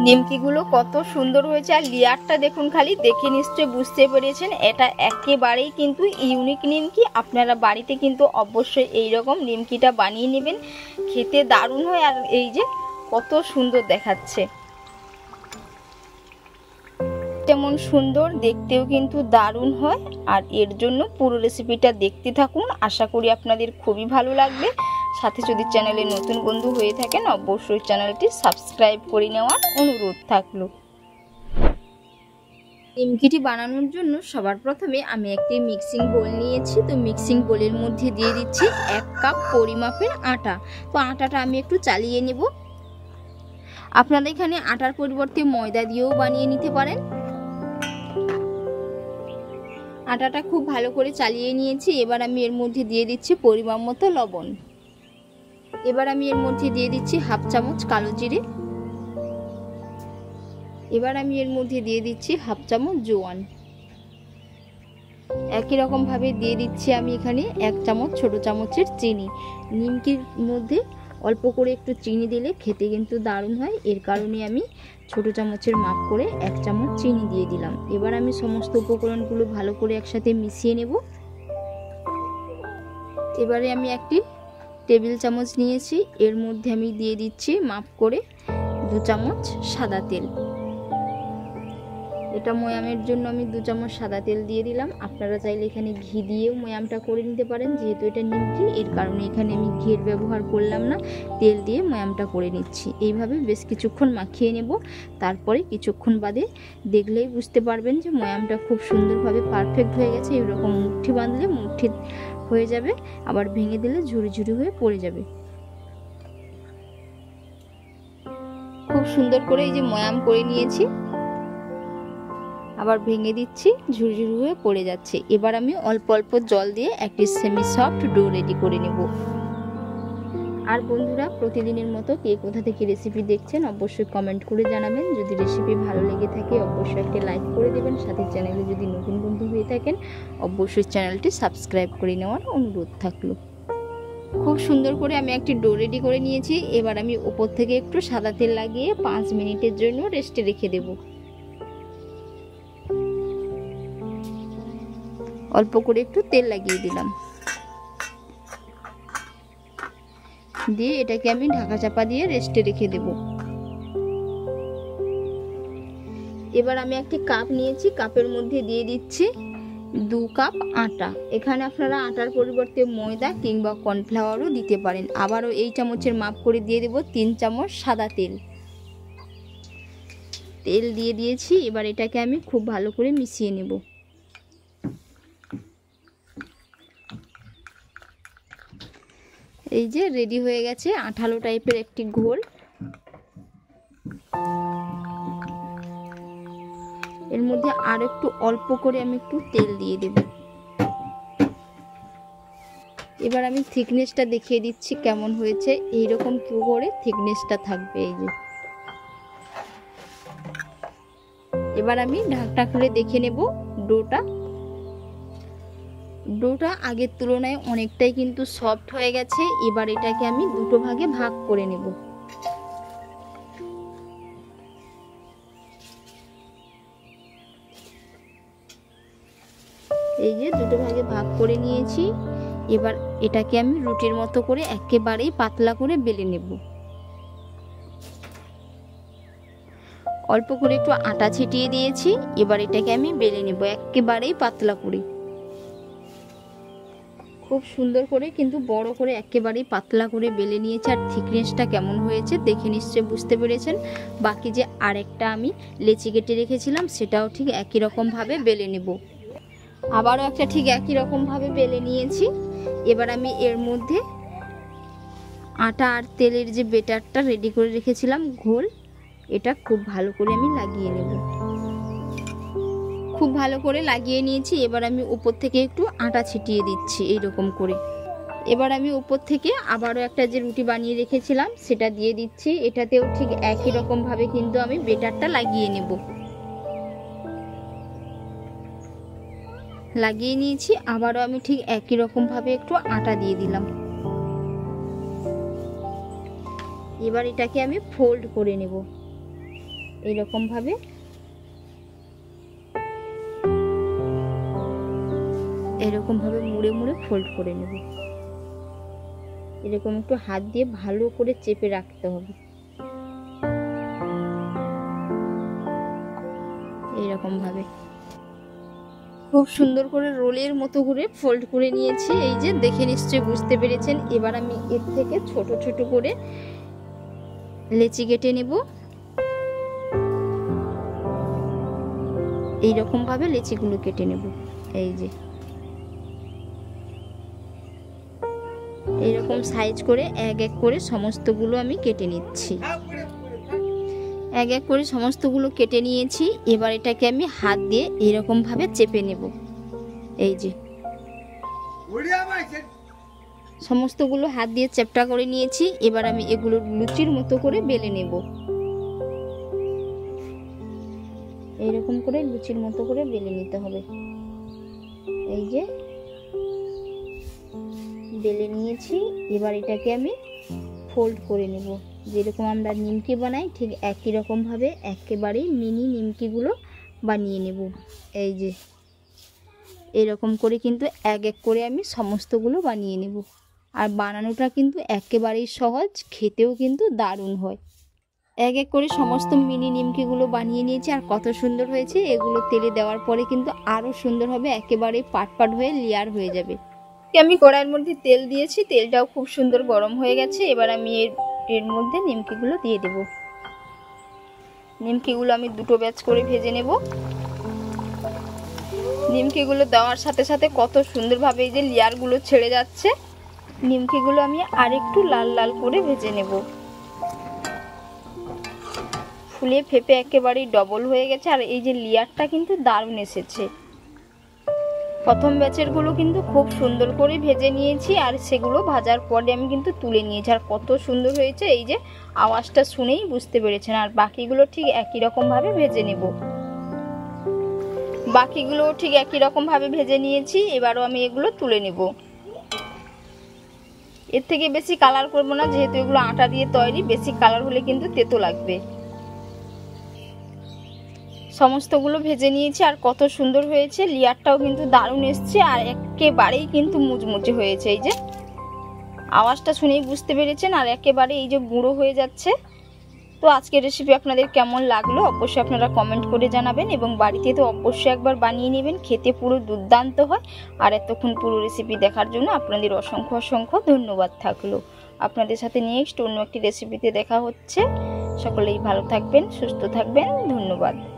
নিমকিগুলো কত সুন্দর হয়েছে, আর লেয়ারটা দেখুন, খালি দেখে নিশ্চয়ই বুঝতে পেরেছেন এটা একেবারেই কিন্তু ইউনিক নিমকি। আপনারা বাড়িতে কিন্তু অবশ্যই এই রকম নিমকিটা বানিয়ে নেবেন, খেতে দারুণ হয়। আর এই যে কত সুন্দর দেখাচ্ছে, যেমন সুন্দর দেখতেও কিন্তু দারুণ হয়। আর এর জন্য পুরো রেসিপিটা দেখতে থাকুন, আশা করি আপনাদের খুবই ভালো লাগবে। সাথে যদি চ্যানেলে নতুন বন্ধু হয়ে থাকেন অবশ্যই চ্যানেলটি সাবস্ক্রাইব করে নেওয়ার অনুরোধ থাকলো। নিমকিটি বানানোর জন্য সবার প্রথমে আমি একটি মিক্সিং বোল নিয়েছি। তো মিক্সিং বোলের মধ্যে দিয়ে দিচ্ছি 1 কাপ পরিমাপের আটা। তো আটাটা আমি একটু চালিয়ে নেব। আপনারা এখানে আটার পরিবর্তে ময়দা দিয়েও বানিয়ে নিতে পারেন। আটাটা খুব ভালো করে চালিয়ে নিয়েছি। এবার আমি এর মধ্যে দিয়ে দিচ্ছি পরিমাণ মতো লবণ। এবার আমি এর মধ্যে দিয়ে দিচ্ছি হাফ চামচ কালো জিরে। এবার আমি এর মধ্যে দিয়ে দিচ্ছি হাফ চামচ জোয়ান। একই রকম ভাবে দিয়ে দিচ্ছি আমি এখানে 1 চামচ ছোট চামচের চিনি। নিমকির মধ্যে অল্প করে একটু চিনি দিলে খেতে কিন্তু দারুণ হয়, এর কারণে আমি ছোট চামচের মাপ করে 1 চামচ চিনি দিয়ে দিলাম। এবার আমি সমস্ত উপকরণগুলো ভালো করে একসাথে মিশিয়ে নেব। এবারে আমি একটি টেবিল চামচ নিয়েছি, এর মধ্যে আমি দিয়ে দিচ্ছি মাপ করে 2 চামচ সাদা তেল। এটা ময়ামের জন্য আমি 2 চামচ সাদা তেল দিয়ে দিলাম। আপনারা চাইলে এখানে ঘি দিয়েও ময়ামটা করে নিতে পারেন, যেহেতু এটা নিমকি এর কারণে এখানে আমি ঘিয়ের ব্যবহার করলাম না, তেল দিয়ে ময়ামটা করে নিচ্ছি। এইভাবে বেশ কিছুক্ষণ মাখিয়ে নেব। তারপরে কিছুক্ষণ বাদে দেখলেই বুঝতে পারবেন যে ময়ামটা খুব সুন্দরভাবে পারফেক্ট হয়ে গেছে। এরকম মুঠি বাঁধলে মুঠি হয়ে যাবে, আবার ভেঙে দিলে ঝুরি ঝুরি হয়ে পড়ে যাবে। খুব সুন্দর করে এই যে ময়াম করে নিয়েছি, আবার ভেঙে দিচ্ছি, ঝুরি ঝুরি হয়ে পড়ে যাচ্ছে। এবার আমি অল্প অল্প জল দিয়ে একটি সেমি সফট ডো রেডি করে নেব। আর বন্ধুরা, প্রতিদিনের মতো কে কোথা থেকে রেসিপি দেখছেন অবশ্যই কমেন্ট করে জানাবেন। যদি রেসিপি ভালো লেগে থাকে অবশ্যই একটা লাইক করে দেবেন। সাথে চ্যানেলে যদি নতুন বন্ধু হয়ে থাকেন অবশ্যই চ্যানেলটি সাবস্ক্রাইব করে নেওয়ার অনুরোধ থাকলো। খুব সুন্দর করে আমি একটি ডো রেডি করে নিয়েছি। এবার আমি উপর থেকে একটু সাদা তেল লাগিয়ে 5 মিনিটের জন্য রেস্টে রেখে দেব। অল্প করে একটু তেল লাগিয়ে দিলাম, দিয়ে এটাকে আমি ঢাকা চাপা দিয়ে রেস্টে রেখে দেব। এবার আমি একটি কাপ নিয়েছি, কাপের মধ্যে দিয়ে দিচ্ছি 2 কাপ আটা। এখানে আপনারা আটার পরিবর্তে ময়দা কিংবা কর্নফ্লাওয়ারও দিতে পারেন। আবারও এই চামচের মাপ করে দিয়ে দেব 3 চামচ সাদা তেল। তেল দিয়ে দিয়েছি, এবার এটাকে আমি খুব ভালো করে মিশিয়ে নেব। এই যে রেডি হয়ে গেছে আঠালো টাইপের একটি ঘোল। এর মধ্যে আর একটু অল্প করে আমি একটু তেল দিয়ে দেব। এবার আমি থিকনেসটা দেখিয়ে দিচ্ছি কেমন হয়েছে। এইরকম করে থিকনেসটা থাকবে। এই যে এবার আমি ঢাকটা খুলে দেখে নেব ডোটা আগের তুলনায় অনেকটাই কিন্তু সফট হয়ে গেছে। এবার এটাকে আমি 2 ভাগে ভাগ করে নেব। এই যে 2 ভাগে ভাগ করে নিয়েছি। এবার এটাকে আমি রুটির মতো করে একেবারেই পাতলা করে বেলে নেব। অল্প করে একটু আটা ছিটিয়ে দিয়েছি। এবার এটাকে আমি বেলে নেব একেবারেই পাতলা করে। খুব সুন্দর করে কিন্তু বড় করে একেবারেই পাতলা করে বেলে নিয়েছি। আর থিকনেসটা কেমন হয়েছে দেখে নিশ্চয়ই বুঝতে পেরেছেন। বাকি যে আরেকটা আমি লেচি কেটে রেখেছিলাম সেটাও ঠিক একই রকম ভাবে বেলে নেব। আবারও একটা ঠিক একই রকম ভাবে বেলে নিয়েছি। এবার আমি এর মধ্যে আটা আর তেলের যে বেটারটা রেডি করে রেখেছিলাম ঘোল, এটা খুব ভালো করে আমি লাগিয়ে নেব। খুব ভালো করে লাগিয়ে নিয়েছি। এবার আমি উপর থেকে একটু আটা ছিটিয়ে দিচ্ছি এইরকম করে। এবার আমি উপর থেকে আবারও একটা যে রুটি বানিয়ে রেখেছিলাম সেটা দিয়ে দিচ্ছি। এটাতেও ঠিক একই রকম ভাবে কিন্তু আমি বেটারটা লাগিয়ে নেব। লাগিয়ে নিয়েছি। আবারও আমি ঠিক একই রকম ভাবে একটু আটা দিয়ে দিলাম। এবার এটাকে আমি ফোল্ড করে নেব। এইরকমভাবে মুড়ে মুড়ে ফোল্ড করে নেব। এরকম একটু হাত দিয়ে ভালো করে চেপে রাখতে হবে। এইরকম ভাবে খুব সুন্দর করে রোলের মতো করে ফোল্ড করে নিয়েছি। এই যে দেখে নিশ্চয়ই বুঝতে পেরেছেন। এবার আমি এর থেকে ছোট ছোট করে লেচি কেটে নেব। এইরকম ভাবে লেচিগুলো কেটে নেব। এই যে এইরকম সাইজ করে এক এক করে সমস্তগুলো আমি কেটে নিচ্ছি। এক এক করে সমস্তগুলো কেটে নিয়েছি। এবার এটাকে আমি হাত দিয়ে এরকম ভাবে চেপে নেব। এই যে সমস্তগুলো হাত দিয়ে চ্যাপটা করে নিয়েছি। এবার আমি এগুলো লুচির মতো করে বেলে নেব। এইরকম করে লুচির মতো করে বেলে নিতে হবে। এই যে বেলে নিয়েছি। এবার এটাকে আমি ফোল্ড করে নেব। যেরকম আমরা নিমকি বানাই ঠিক একই রকম ভাবে একেবারে মিনি নিমকিগুলো বানিয়ে নেব। এই যে এরকম করে কিন্তু এক এক করে আমি সমস্তগুলো বানিয়ে নেব। আর বানানোটা কিন্তু একেবারেই সহজ, খেতেও কিন্তু দারুণ হয়। এক এক করে সমস্ত মিনি নিমকিগুলো বানিয়ে নিয়েছি। আর কত সুন্দর হয়েছে। এগুলো তেলে দেওয়ার পরে কিন্তু আরও সুন্দর হবে, একেবারে পাট পাট হয়ে লেয়ার হয়ে যাবে। আমি কড়াইয়ের মধ্যে তেল দিয়েছি, তেলটাও খুব সুন্দর গরম হয়ে গেছে। এবার আমি এর মধ্যে নিমকিগুলো দিয়ে দেব। নিমকিগুলো আমি দুটো ব্যাচ করে ভেজে নেব। নিমকিগুলো দেওয়ার সাথে সাথে কত সুন্দরভাবে এই যে লেয়ারগুলো ছেড়ে যাচ্ছে। নিমকিগুলো আমি আরেকটু লাল লাল করে ভেজে নেব। ফুলে ফেপে একেবারেই ডবল হয়ে গেছে। আর এই যে লেয়ারটা কিন্তু দারুণ এসেছে। প্রথম ব্যাচেরগুলো কিন্তু খুব সুন্দর করে ভেজে নিয়েছি। আর সেগুলো ভাজার পরে আমি কিন্তু তুলে নিয়েছি। আর কত সুন্দর হয়েছে, এই যে আওয়াজটা শুনেই বুঝতে পেরেছেন। আর বাকিগুলো ঠিক একই রকমভাবে ভেজে নেব। বাকিগুলো ঠিক একই রকমভাবে ভেজে নিয়েছি। এবারও আমি এগুলো তুলে নেব। এর থেকে বেশি কালার করব না, যেহেতু এগুলো আটা দিয়ে তৈরি। বেশি কালার হলে কিন্তু তেতো লাগবে। সমস্তগুলো ভেজে নিয়েছি। আর কত সুন্দর হয়েছে, লেয়ারটাও কিন্তু দারুণ এসছে। আর একেবারেই কিন্তু মুচমুচে হয়েছে। এই যে আওয়াজটা শুনেই বুঝতে পেরেছেন। আর একেবারে এই যে গুঁড়ো হয়ে যাচ্ছে। তো আজকের রেসিপি আপনাদের কেমন লাগলো অবশ্যই আপনারা কমেন্ট করে জানাবেন। এবং বাড়িতে তো অবশ্যই একবার বানিয়ে নেবেন, খেতে পুরো দুর্দান্ত হয়। আর এতক্ষণ পুরো রেসিপি দেখার জন্য আপনাদের অসংখ্য অসংখ্য ধন্যবাদ থাকলো। আপনাদের সাথে নেক্সট অন্য একটি রেসিপিতে দেখা হচ্ছে। সকলেই ভালো থাকবেন, সুস্থ থাকবেন। ধন্যবাদ।